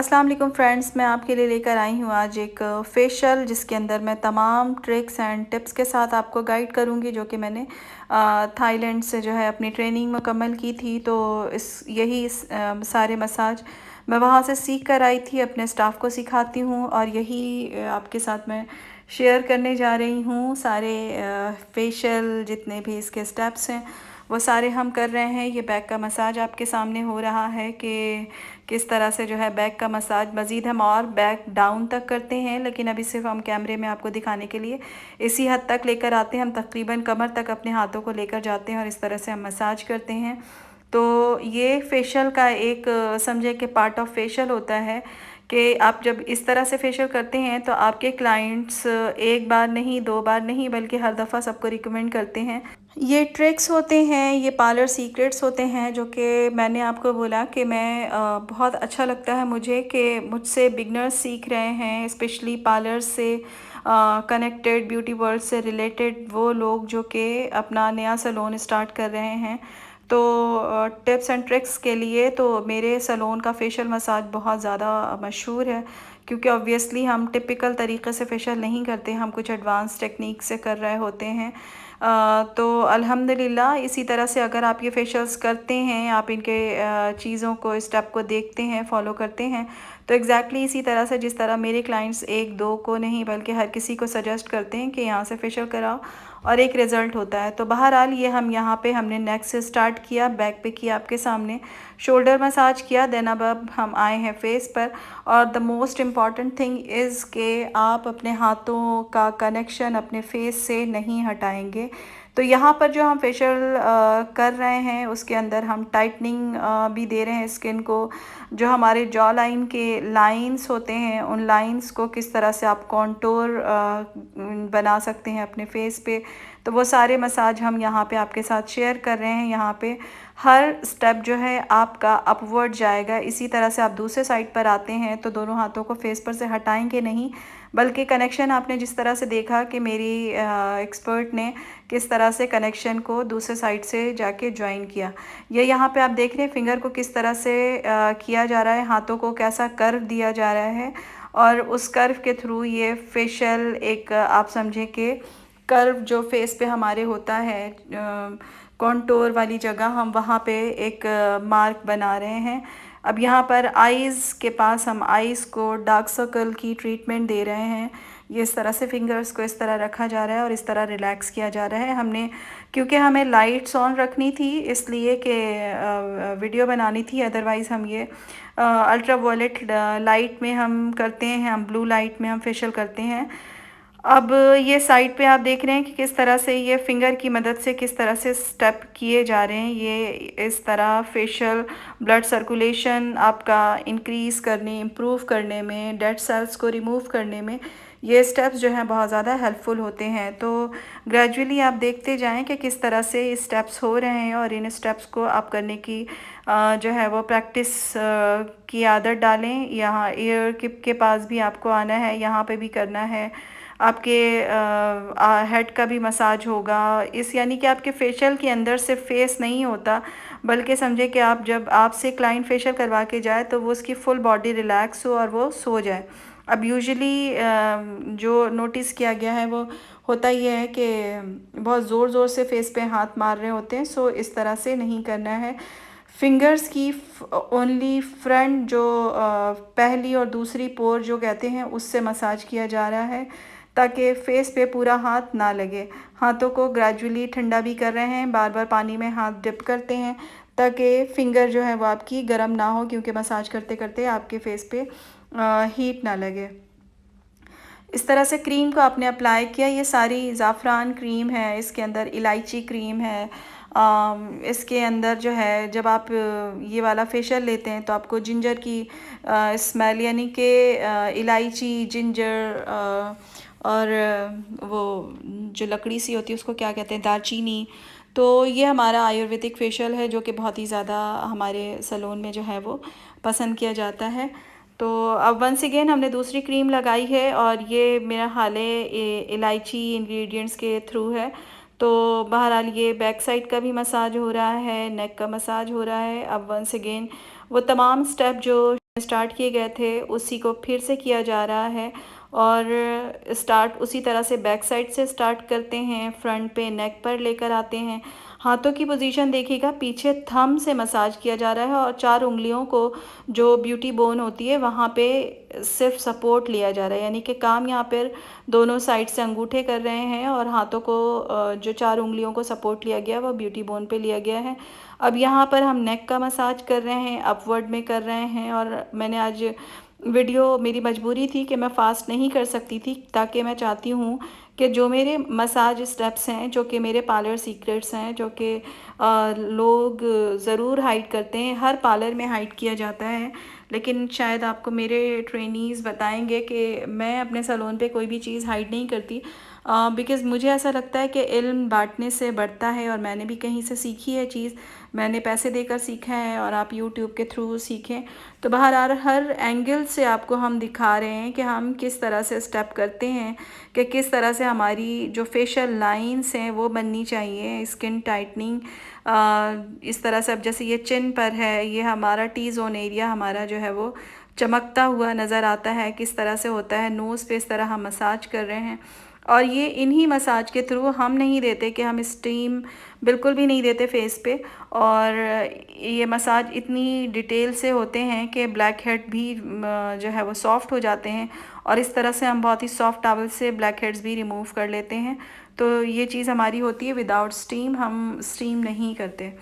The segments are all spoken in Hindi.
अस्सलाम वालेकुम फ्रेंड्स, मैं आपके लिए लेकर आई हूँ आज एक फ़ेशियल जिसके अंदर मैं तमाम ट्रिक्स एंड टिप्स के साथ आपको गाइड करूँगी, जो कि मैंने थाईलैंड से जो है अपनी ट्रेनिंग मुकम्मल की थी। तो सारे मसाज मैं वहाँ से सीख कर आई थी, अपने स्टाफ को सिखाती हूँ और यही आपके साथ मैं शेयर करने जा रही हूँ। सारे फ़ेशियल जितने भी इसके स्टेप्स हैं वो सारे हम कर रहे हैं। ये बैक का मसाज आपके सामने हो रहा है कि किस तरह से जो है बैक का मसाज। मज़ीद हम और बैक डाउन तक करते हैं, लेकिन अभी सिर्फ हम कैमरे में आपको दिखाने के लिए इसी हद तक लेकर आते हैं। हम तकरीबन कमर तक अपने हाथों को लेकर जाते हैं और इस तरह से हम मसाज करते हैं। तो ये फेशियल का एक समझे कि पार्ट ऑफ फेशियल होता है कि आप जब इस तरह से फेशियल करते हैं तो आपके क्लाइंट्स एक बार नहीं, दो बार नहीं, बल्कि हर दफ़ा सबको रिकमेंड करते हैं। ये ट्रिक्स होते हैं, ये पार्लर सीक्रेट्स होते हैं, जो कि मैंने आपको बोला कि मैं बहुत अच्छा लगता है मुझे कि मुझसे बिगनर्स सीख रहे हैं, स्पेशली पार्लर से कनेक्टेड, ब्यूटी वर्ल्ड से रिलेटेड वो लोग जो कि अपना नया सैलून स्टार्ट कर रहे हैं। तो टिप्स एंड ट्रिक्स के लिए तो मेरे सैलून का फ़ेशियल मसाज बहुत ज़्यादा मशहूर है, क्योंकि ऑब्वियसली हम टिपिकल तरीक़े से फ़ेशियल नहीं करते, हम कुछ एडवांस टेक्निक से कर रहे होते हैं। तो अल्हम्दुलिल्लाह इसी तरह से अगर आप ये फ़ेशियल्स करते हैं, आप इनके चीज़ों को, स्टेप को देखते हैं, फ़ॉलो करते हैं, तो एग्जैक्टली इसी तरह से जिस तरह मेरे क्लाइंट्स एक दो को नहीं बल्कि हर किसी को सजेस्ट करते हैं कि यहाँ से फ़ेशियल कराओ और एक रिज़ल्ट होता है। तो बहरहाल ये हम यहाँ पे हमने नेक से स्टार्ट किया, बैक पे किया आपके सामने, शोल्डर मसाज किया, देन अब हम आए हैं फेस पर। और the most important thing is कि आप अपने हाथों का कनेक्शन अपने फेस से नहीं हटाएंगे। तो यहाँ पर जो हम फेशियल कर रहे हैं उसके अंदर हम टाइटनिंग भी दे रहे हैं स्किन को। जो हमारे जॉ लाइन के लाइंस होते हैं, उन लाइंस को किस तरह से आप कॉन्टोर बना सकते हैं अपने फेस पे, तो वो सारे मसाज हम यहाँ पे आपके साथ शेयर कर रहे हैं। यहाँ पे हर स्टेप जो है आपका अपवर्ड जाएगा। इसी तरह से आप दूसरे साइड पर आते हैं तो दोनों हाथों को फेस पर से हटाएंगे नहीं, बल्कि कनेक्शन आपने जिस तरह से देखा कि मेरी एक्सपर्ट ने किस तरह से कनेक्शन को दूसरे साइड से जाके ज्वाइन किया, ये यहाँ पे आप देख रहे हैं फिंगर को किस तरह से किया जा रहा है, हाथों को कैसा कर्व दिया जा रहा है, और उस कर्व के थ्रू ये फेशियल एक आप समझें कि कर्व जो फेस पे हमारे होता है कॉन्टोर वाली जगह, हम वहाँ पे एक मार्क बना रहे हैं। अब यहाँ पर आइज़ के पास हम आइज़ को डार्क सर्कल की ट्रीटमेंट दे रहे हैं। ये इस तरह से फिंगर्स को इस तरह रखा जा रहा है और इस तरह रिलैक्स किया जा रहा है। हमने, क्योंकि हमें लाइट्स ऑन रखनी थी इसलिए कि वीडियो बनानी थी, अदरवाइज़ हम ये अल्ट्रा वायलेट लाइट में हम करते हैं, हम ब्लू लाइट में हम फेशियल करते हैं। अब ये साइड पे आप देख रहे हैं कि किस तरह से ये फिंगर की मदद से किस तरह से स्टेप किए जा रहे हैं। ये इस तरह फेशियल ब्लड सर्कुलेशन आपका इंक्रीज़ करने, इम्प्रूव करने में, डेड सेल्स को रिमूव करने में ये स्टेप्स जो हैं बहुत ज़्यादा हेल्पफुल होते हैं। तो ग्रेजुअली आप देखते जाएं कि किस तरह से स्टेप्स हो रहे हैं और इन स्टेप्स को आप करने की जो है वो प्रैक्टिस की आदत डालें। यहाँ ईयर टिप के पास भी आपको आना है, यहाँ पे भी करना है। आपके हेड का भी मसाज होगा, इस यानी कि आपके फेशियल के अंदर सिर्फ फेस नहीं होता, बल्कि समझे कि आप जब आपसे क्लाइंट फेशियल करवा के जाए तो वो उसकी फुल बॉडी रिलैक्स हो और वो सो जाए। अब यूजुअली जो नोटिस किया गया है वो होता ही है कि बहुत ज़ोर ज़ोर से फेस पे हाथ मार रहे होते हैं। सो इस तरह से नहीं करना है। फिंगर्स की ओनली फ्रंट जो पहली और दूसरी पोर जो कहते हैं उससे मसाज किया जा रहा है, ताकि फेस पे पूरा हाथ ना लगे। हाथों को ग्रेजुअली ठंडा भी कर रहे हैं, बार बार पानी में हाथ डिप करते हैं ताकि फिंगर जो है वो आपकी गर्म ना हो, क्योंकि मसाज करते करते आपके फेस पे हीट ना लगे। इस तरह से क्रीम को आपने अप्लाई किया। ये सारी ज़ाफ़रान क्रीम है, इसके अंदर इलायची क्रीम है। इसके अंदर जो है जब आप ये वाला फेशियल लेते हैं तो आपको जिंजर की स्मेल, यानी कि इलायची, जिंजर और वो जो लकड़ी सी होती है उसको क्या कहते हैं, दालचीनी। तो ये हमारा आयुर्वेदिक फेशियल है जो कि बहुत ही ज़्यादा हमारे सैलून में जो है वो पसंद किया जाता है। तो अब वंस अगेन हमने दूसरी क्रीम लगाई है और ये मेरा हाल है इलायची इंग्रेडिएंट्स के थ्रू है। तो बहरहाल ये बैक साइड का भी मसाज हो रहा है, नेक का मसाज हो रहा है। अब वंस अगेन वो तमाम स्टेप जो स्टार्ट किए गए थे उसी को फिर से किया जा रहा है। और स्टार्ट उसी तरह से बैक साइड से स्टार्ट करते हैं, फ्रंट पे नेक पर लेकर आते हैं। हाथों की पोजीशन देखिएगा, पीछे थंब से मसाज किया जा रहा है और 4 उंगलियों को जो ब्यूटी बोन होती है वहाँ पे सिर्फ सपोर्ट लिया जा रहा है, यानी कि काम यहाँ पर दोनों साइड से अंगूठे कर रहे हैं और हाथों को जो 4 उंगलियों को सपोर्ट लिया गया वो ब्यूटी बोन पे लिया गया है। अब यहाँ पर हम नेक का मसाज कर रहे हैं, अपवर्ड में कर रहे हैं। और मैंने आज वीडियो, मेरी मजबूरी थी कि मैं फ़ास्ट नहीं कर सकती थी, ताकि मैं चाहती हूँ कि जो मेरे मसाज स्टेप्स हैं, जो कि मेरे पार्लर सीक्रेट्स हैं, जो कि लोग ज़रूर हाइड करते हैं, हर पार्लर में हाइड किया जाता है, लेकिन शायद आपको मेरे ट्रेनीज़ बताएंगे कि मैं अपने सैलून पे कोई भी चीज़ हाइड नहीं करती, बिकॉज़ मुझे ऐसा लगता है कि इल्म बांटने से बढ़ता है। और मैंने भी कहीं से सीखी है चीज़, मैंने पैसे देकर सीखा है और आप यूट्यूब के थ्रू सीखें। तो बहरहाल हर एंगल से आपको हम दिखा रहे हैं कि हम किस तरह से स्टेप करते हैं, कि किस तरह से हमारी जो फेशियल लाइंस हैं वो बननी चाहिए, स्किन टाइटनिंग इस तरह से। अब जैसे ये चिन पर है, ये हमारा टी जोन एरिया हमारा जो है वो चमकता हुआ नज़र आता है, किस तरह से होता है। नोज़ पे इस तरह हम मसाज कर रहे हैं और ये इन्हीं मसाज के थ्रू हम नहीं देते कि हम स्टीम बिल्कुल भी नहीं देते फेस पे। और ये मसाज इतनी डिटेल से होते हैं कि ब्लैक हेड भी जो है वो सॉफ़्ट हो जाते हैं और इस तरह से हम बहुत ही सॉफ्ट टॉवल से ब्लैक हेड्स भी रिमूव कर लेते हैं। तो ये चीज़ हमारी होती है विदाउट स्टीम, हम स्टीम नहीं करते।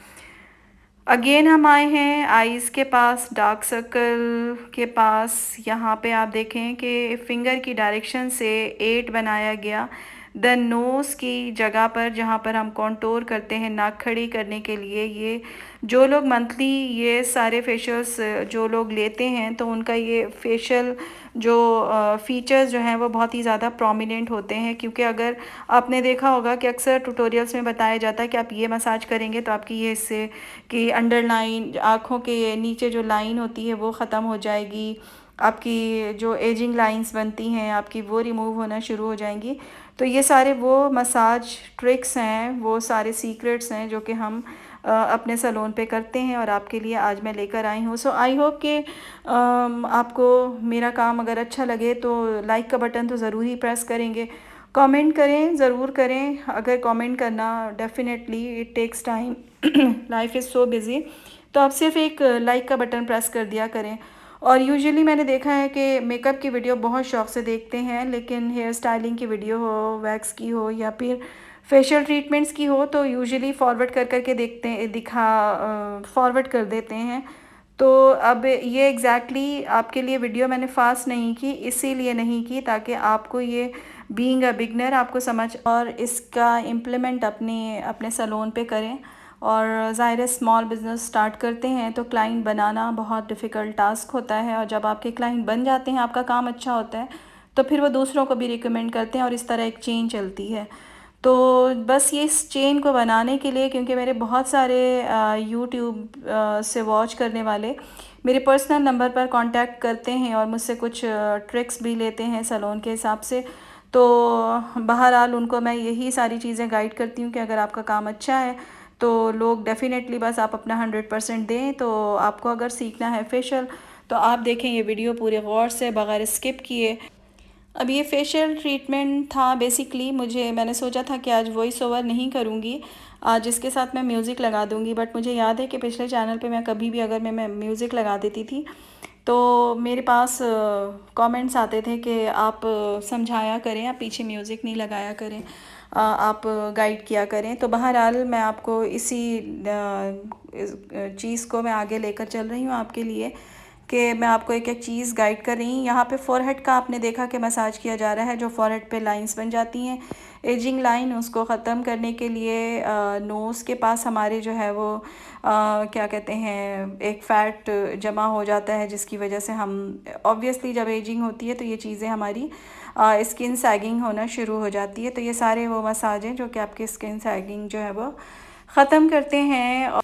अगेन हम आए हैं आईज़ के पास, डार्क सर्कल के पास। यहाँ पे आप देखें कि फिंगर की डायरेक्शन से 8 बनाया गया। द नोज़ की जगह पर जहाँ पर हम कॉन्टोर करते हैं नाक खड़ी करने के लिए, ये जो लोग मंथली ये सारे फेशियल्स जो लोग लेते हैं तो उनका ये फेशियल जो फीचर्स जो हैं वो बहुत ही ज़्यादा प्रोमिनेंट होते हैं। क्योंकि अगर आपने देखा होगा कि अक्सर ट्यूटोरियल्स में बताया जाता है कि आप ये मसाज करेंगे तो आपकी ये इससे कि अंडरलाइन, आँखों के नीचे जो लाइन होती है वो ख़त्म हो जाएगी, आपकी जो एजिंग लाइंस बनती हैं आपकी वो रिमूव होना शुरू हो जाएंगी। तो ये सारे वो मसाज ट्रिक्स हैं, वो सारे सीक्रेट्स हैं जो कि हम अपने सैलून पे करते हैं और आपके लिए आज मैं लेकर आई हूँ। सो आई होप कि आपको मेरा काम अगर अच्छा लगे तो लाइक का बटन तो ज़रूर ही प्रेस करेंगे, कमेंट करें ज़रूर करें। अगर कमेंट करना definitely it takes time, life is so busy, तो आप सिर्फ एक लाइक का बटन प्रेस कर दिया करें। और यूजुअली मैंने देखा है कि मेकअप की वीडियो बहुत शौक़ से देखते हैं, लेकिन हेयर स्टाइलिंग की वीडियो हो, वैक्स की हो या फिर फेशियल ट्रीटमेंट्स की हो तो यूजुअली फॉरवर्ड कर करके देखते हैं, फॉरवर्ड कर देते हैं। तो अब ये एग्जैक्टली आपके लिए वीडियो मैंने फास्ट नहीं की, इसीलिए नहीं की ताकि आपको ये बीइंग अ बिगनर आपको समझ और इसका इम्प्लीमेंट अपने अपने सैलून पे करें। और ज़ाहिर है स्मॉल बिज़नेस स्टार्ट करते हैं तो क्लाइंट बनाना बहुत डिफ़िकल्ट टास्क होता है, और जब आपके क्लाइंट बन जाते हैं, आपका काम अच्छा होता है, तो फिर वो दूसरों को भी रिकमेंड करते हैं और इस तरह एक चेन चलती है। तो बस ये इस चेन को बनाने के लिए, क्योंकि मेरे बहुत सारे यूट्यूब से वॉच करने वाले मेरे पर्सनल नंबर पर कांटेक्ट करते हैं और मुझसे कुछ ट्रिक्स भी लेते हैं सैलून के हिसाब से। तो बहरहाल उनको मैं यही सारी चीज़ें गाइड करती हूँ कि अगर आपका काम अच्छा है तो लोग डेफ़िनेटली बस आप अपना 100% दें। तो आपको अगर सीखना है फेशियल तो आप देखें ये वीडियो पूरे गौर से बगैर स्किप किए। अब ये फेशियल ट्रीटमेंट था बेसिकली, मैंने सोचा था कि आज वॉइस ओवर नहीं करूँगी, आज इसके साथ मैं म्यूज़िक लगा दूँगी। बट मुझे याद है कि पिछले चैनल पे मैं कभी भी अगर मैं म्यूज़िक लगा देती थी तो मेरे पास कमेंट्स आते थे कि आप समझाया करें, आप पीछे म्यूज़िक नहीं लगाया करें, आप गाइड किया करें। तो बहरहाल मैं आपको इसी चीज़ को मैं आगे लेकर चल रही हूँ आपके लिए, कि मैं आपको एक एक चीज़ गाइड कर रही हूँ। यहाँ पे फ़ॉरहेड का आपने देखा कि मसाज किया जा रहा है, जो फ़ॉरहेड पे लाइंस बन जाती हैं, एजिंग लाइन, उसको ख़त्म करने के लिए नोज़ के पास हमारे जो है वो क्या कहते हैं, एक फ़ैट जमा हो जाता है, जिसकी वजह से हम ऑब्वियसली जब एजिंग होती है तो ये चीज़ें हमारी स्किन सैगिंग होना शुरू हो जाती है। तो ये सारे वो मसाज हैं जो कि आपकी स्किन सैगिंग जो है वो ख़त्म करते हैं।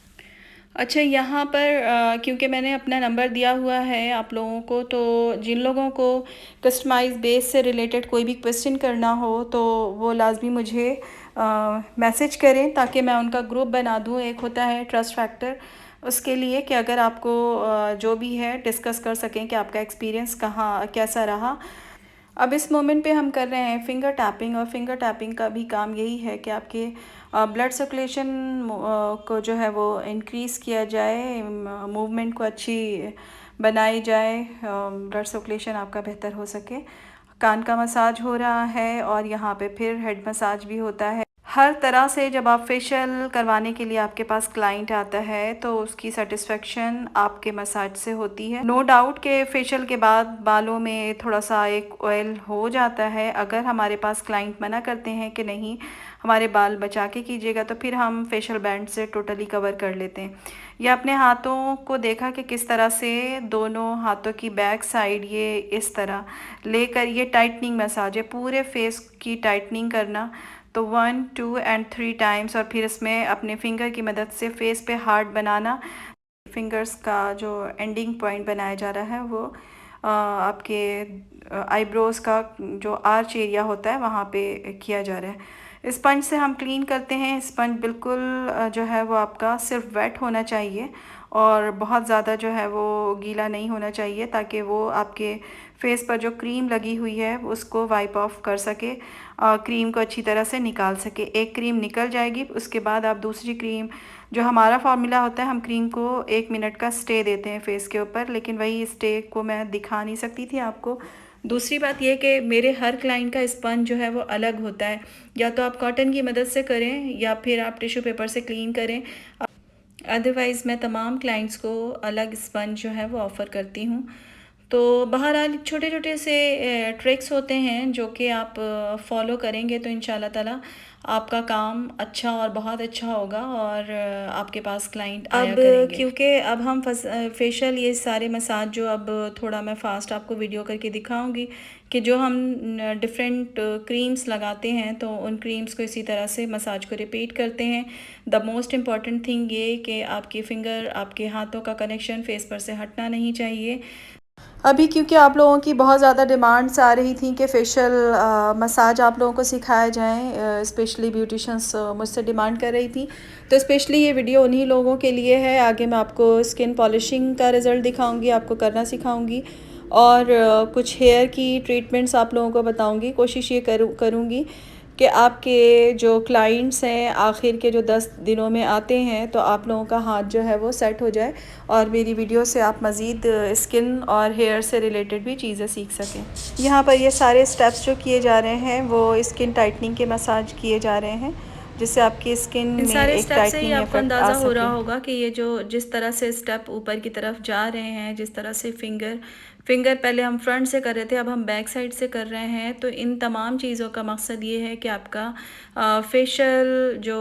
अच्छा, यहाँ पर क्योंकि मैंने अपना नंबर दिया हुआ है आप लोगों को, तो जिन लोगों को कस्टमाइज़ बेस से रिलेटेड कोई भी क्वेश्चन करना हो तो वो लाजमी मुझे मैसेज करें ताकि मैं उनका ग्रुप बना दूँ। एक होता है ट्रस्ट फैक्टर, उसके लिए कि अगर आपको जो भी है डिस्कस कर सकें कि आपका एक्सपीरियंस कहाँ कैसा रहा। अब इस मोमेंट पे हम कर रहे हैं फिंगर टैपिंग, और फिंगर टैपिंग का भी काम यही है कि आपके ब्लड सर्कुलेशन को जो है वो इंक्रीज़ किया जाए, मूवमेंट को अच्छी बनाई जाए, ब्लड सर्कुलेशन आपका बेहतर हो सके। कान का मसाज हो रहा है और यहाँ पे फिर हेड मसाज भी होता है। हर तरह से जब आप फेशियल करवाने के लिए आपके पास क्लाइंट आता है तो उसकी सेटिस्फेक्शन आपके मसाज से होती है। नो डाउट के फेशियल के बाद बालों में थोड़ा सा एक ऑयल हो जाता है। अगर हमारे पास क्लाइंट मना करते हैं कि नहीं हमारे बाल बचा के कीजिएगा, तो फिर हम फेशियल बैंड से टोटली कवर कर लेते हैं। ये अपने हाथों को देखा कि किस तरह से दोनों हाथों की बैक साइड ये इस तरह लेकर ये टाइटनिंग मसाज है, पूरे फेस की टाइटनिंग करना। तो 1 2 एंड 3 टाइम्स, और फिर इसमें अपने फिंगर की मदद से फेस पे हार्ट बनाना। फिंगर्स का जो एंडिंग पॉइंट बनाया जा रहा है वो आपके आईब्रोज़ का जो आर्च एरिया होता है वहाँ पे किया जा रहा है। स्पंज से हम क्लीन करते हैं। स्पंज बिल्कुल जो है वो आपका सिर्फ वेट होना चाहिए और बहुत ज़्यादा जो है वो गीला नहीं होना चाहिए, ताकि वो आपके फेस पर जो क्रीम लगी हुई है उसको वाइप ऑफ कर सके, क्रीम को अच्छी तरह से निकाल सके। एक क्रीम निकल जाएगी, उसके बाद आप दूसरी क्रीम, जो हमारा फार्मूला होता है, हम क्रीम को 1 मिनट का स्टे देते हैं फेस के ऊपर, लेकिन वही स्टे को मैं दिखा नहीं सकती थी आपको। दूसरी बात यह कि मेरे हर क्लाइंट का स्पंज जो है वो अलग होता है, या तो आप कॉटन की मदद से करें या फिर आप टिश्यू पेपर से क्लीन करें। अदरवाइज़ मैं तमाम क्लाइंट्स को अलग स्पंज जो है वो ऑफ़र करती हूँ। तो बहरहाल छोटे छोटे से ट्रिक्स होते हैं जो कि आप फॉलो करेंगे तो इंशाल्लाह ताला आपका काम अच्छा और बहुत अच्छा होगा और आपके पास क्लाइंट आया अब करेंगे। क्योंकि अब हम फेशियल ये सारे मसाज जो अब थोड़ा मैं फ़ास्ट आपको वीडियो करके दिखाऊंगी कि जो हम डिफरेंट क्रीम्स लगाते हैं तो उन क्रीम्स को इसी तरह से मसाज को रिपीट करते हैं। द मोस्ट इम्पॉर्टेंट थिंग ये कि आपकी फ़िंगर, आपके हाथों का कनेक्शन फेस पर से हटना नहीं चाहिए। अभी क्योंकि आप लोगों की बहुत ज़्यादा डिमांड्स आ रही थी कि फ़ेशियल मसाज आप लोगों को सिखाया जाए, स्पेशली ब्यूटिशंस मुझसे डिमांड कर रही थी, तो स्पेशली ये वीडियो उन्हीं लोगों के लिए है। आगे मैं आपको स्किन पॉलिशिंग का रिज़ल्ट दिखाऊंगी, आपको करना सिखाऊंगी और कुछ हेयर की ट्रीटमेंट्स आप लोगों को बताऊंगी। कोशिश ये करूँगी कि आपके जो क्लाइंट्स हैं आखिर के जो 10 दिनों में आते हैं तो आप लोगों का हाथ जो है वो सेट हो जाए और मेरी वीडियो से आप मज़ीद स्किन और हेयर से रिलेटेड भी चीज़ें सीख सकें। यहाँ पर ये सारे स्टेप्स जो किए जा रहे हैं वो स्किन टाइटनिंग के मसाज किए जा रहे हैं, जिससे आपकी स्किन में सारे एक स्टेप से ही आपको अंदाज़ा हो रहा होगा कि ये जो जिस तरह से स्टेप ऊपर की तरफ जा रहे हैं, जिस तरह से फिंगर पहले हम फ्रंट से कर रहे थे, अब हम बैक साइड से कर रहे हैं। तो इन तमाम चीज़ों का मकसद ये है कि आपका फेशियल जो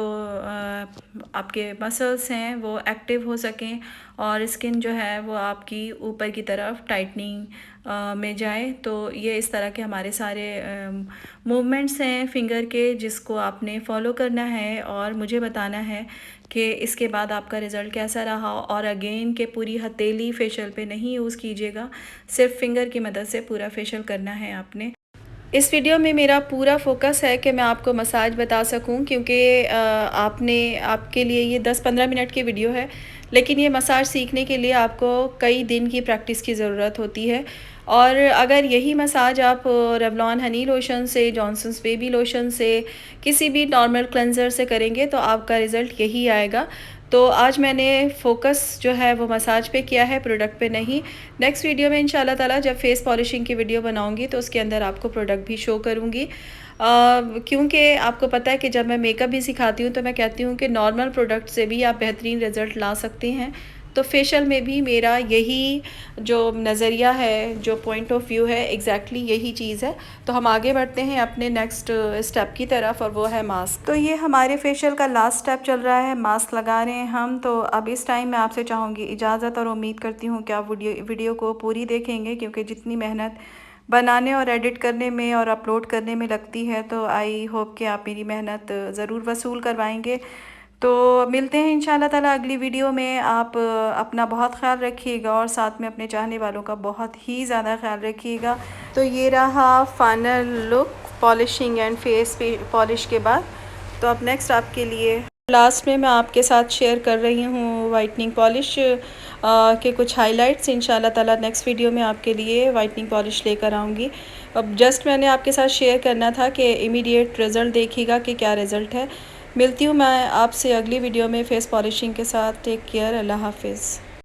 आपके मसल्स हैं वो एक्टिव हो सकें और स्किन जो है वो आपकी ऊपर की तरफ टाइटनिंग में जाए। तो ये इस तरह के हमारे सारे मूवमेंट्स हैं फिंगर के, जिसको आपने फॉलो करना है और मुझे बताना है कि इसके बाद आपका रिज़ल्ट कैसा रहा। और अगेन के पूरी हथेली फेशियल पे नहीं यूज़ कीजिएगा, सिर्फ फिंगर की मदद से पूरा फेशियल करना है आपने। इस वीडियो में मेरा पूरा फोकस है कि मैं आपको मसाज बता सकूं, क्योंकि आपके लिए ये 10-15 मिनट की वीडियो है, लेकिन ये मसाज सीखने के लिए आपको कई दिन की प्रैक्टिस की ज़रूरत होती है। और अगर यही मसाज आप रेवलॉन हनी लोशन से, जॉनसन्स बेबी लोशन से, किसी भी नॉर्मल क्लेंजर से करेंगे तो आपका रिज़ल्ट यही आएगा। तो आज मैंने फ़ोकस जो है वो मसाज पे किया है, प्रोडक्ट पे नहीं। नेक्स्ट वीडियो में इंशाल्लाह ताला जब फेस पॉलिशिंग की वीडियो बनाऊंगी तो उसके अंदर आपको प्रोडक्ट भी शो करूंगी, क्योंकि आपको पता है कि जब मैं मेकअप भी सिखाती हूँ तो मैं कहती हूँ कि नॉर्मल प्रोडक्ट से भी आप बेहतरीन रिज़ल्ट ला सकते हैं। तो फेशियल में भी मेरा यही जो नज़रिया है, जो पॉइंट ऑफ व्यू है, एग्जैक्टली यही चीज़ है। तो हम आगे बढ़ते हैं अपने नेक्स्ट स्टेप की तरफ, और वो है मास्क। तो ये हमारे फेशियल का लास्ट स्टेप चल रहा है, मास्क लगा रहे हैं हम। तो अब इस टाइम मैं आपसे चाहूँगी इजाज़त, और उम्मीद करती हूँ कि आप वीडियो को पूरी देखेंगे, क्योंकि जितनी मेहनत बनाने और एडिट करने में और अपलोड करने में लगती है, तो आई होप कि आप मेरी मेहनत ज़रूर वसूल करवाएंगे। तो मिलते हैं इंशाल्लाह ताला अगली वीडियो में। आप अपना बहुत ख्याल रखिएगा और साथ में अपने चाहने वालों का बहुत ही ज़्यादा ख्याल रखिएगा। तो ये रहा final look polishing and face polish के बाद। तो अब नेक्स्ट आपके लिए लास्ट में मैं आपके साथ शेयर कर रही हूँ वाइटनिंग पॉलिश के कुछ हाइलाइट्स इंशाल्लाह ताला नेक्स्ट वीडियो में आपके लिए वाइटनिंग पॉलिश लेकर आऊँगी। अब जस्ट मैंने आपके साथ शेयर करना था कि इमीडिएट रिज़ल्ट देखिएगा कि क्या रिज़ल्ट है। मिलती हूँ मैं आपसे अगली वीडियो में फ़ेस पॉलिशिंग के साथ। टेक केयर, अल्लाह हाफ़िज़।